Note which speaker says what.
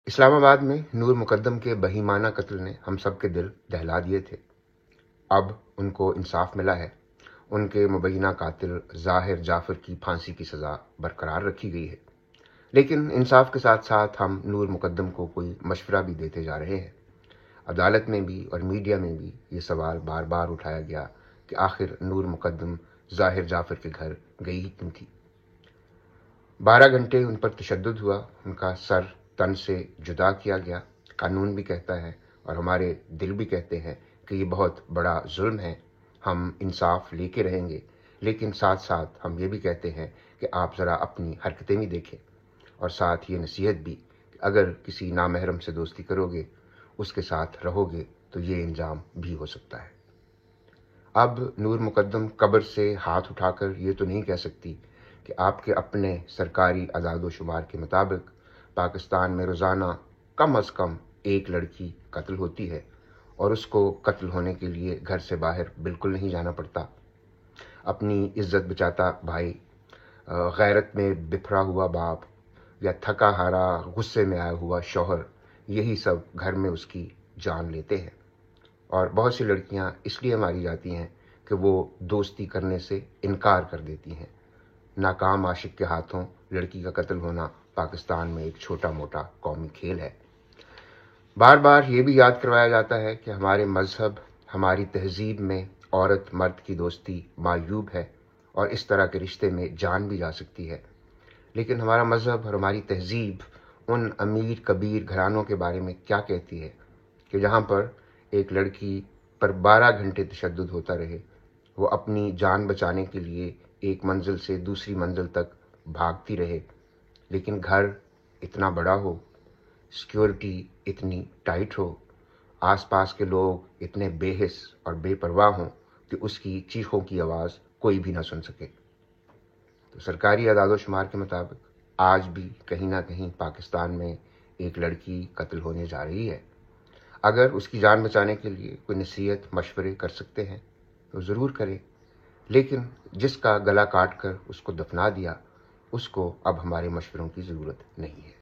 Speaker 1: اسلام آباد میں نور مقدم کے بہیمانہ قتل نے ہم سب کے دل دہلا دیے تھے۔ اب ان کو انصاف ملا ہے۔ ان کے مبینہ قاتل ظاہر جعفر کی پھانسی کی سزا برقرار رکھی گئی ہے، لیکن انصاف کے ساتھ ساتھ ہم نور مقدم کو کوئی مشورہ بھی دیتے جا رہے ہیں۔ عدالت میں بھی اور میڈیا میں بھی یہ سوال بار بار اٹھایا گیا کہ آخر نور مقدم ظاہر جعفر کے گھر گئی ہی کیوں تھی۔ 12 گھنٹے ان پر تشدد ہوا، ان کا سر تن سے جدا کیا گیا۔ قانون بھی کہتا ہے اور ہمارے دل بھی کہتے ہیں کہ یہ بہت بڑا ظلم ہے، ہم انصاف لے کے رہیں گے، لیکن ساتھ ساتھ ہم یہ بھی کہتے ہیں کہ آپ ذرا اپنی حرکتیں بھی دیکھیں، اور ساتھ یہ نصیحت بھی کہ اگر کسی نامحرم سے دوستی کرو گے، اس کے ساتھ رہو گے تو یہ انجام بھی ہو سکتا ہے۔ اب نور مقدم قبر سے ہاتھ اٹھا کر یہ تو نہیں کہہ سکتی کہ آپ کے اپنے سرکاری اعداد و شمار کے مطابق پاکستان میں روزانہ کم از کم ایک لڑکی قتل ہوتی ہے، اور اس کو قتل ہونے کے لیے گھر سے باہر بالکل نہیں جانا پڑتا۔ اپنی عزت بچاتا بھائی، غیرت میں بپھرا ہوا باپ، یا تھکا ہارا غصے میں آیا ہوا شوہر، یہی سب گھر میں اس کی جان لیتے ہیں۔ اور بہت سی لڑکیاں اس لیے ماری جاتی ہیں کہ وہ دوستی کرنے سے انکار کر دیتی ہیں۔ ناکام عاشق کے ہاتھوں لڑکی کا قتل ہونا پاکستان میں ایک چھوٹا موٹا قومی کھیل ہے۔ بار بار یہ بھی یاد کروایا جاتا ہے کہ ہمارے مذہب، ہماری تہذیب میں عورت مرد کی دوستی معیوب ہے، اور اس طرح کے رشتے میں جان بھی جا سکتی ہے۔ لیکن ہمارا مذہب اور ہماری تہذیب ان امیر کبیر گھرانوں کے بارے میں کیا کہتی ہے کہ جہاں پر ایک لڑکی پر 12 گھنٹے تشدد ہوتا رہے، وہ اپنی جان بچانے کے لیے ایک منزل سے دوسری منزل تک بھاگتی رہے، لیکن گھر اتنا بڑا ہو، سیکیورٹی اتنی ٹائٹ ہو، آس پاس کے لوگ اتنے بے حس اور بے پرواہ ہوں کہ اس کی چیخوں کی آواز کوئی بھی نہ سن سکے۔ تو سرکاری اعداد و شمار کے مطابق آج بھی کہیں نہ کہیں پاکستان میں ایک لڑکی قتل ہونے جا رہی ہے۔ اگر اس کی جان بچانے کے لیے کوئی نصیحت مشورے کر سکتے ہیں تو ضرور کریں، لیکن جس کا گلا کاٹ کر اس کو دفنا دیا، اس کو اب ہمارے مشوروں کی ضرورت نہیں ہے۔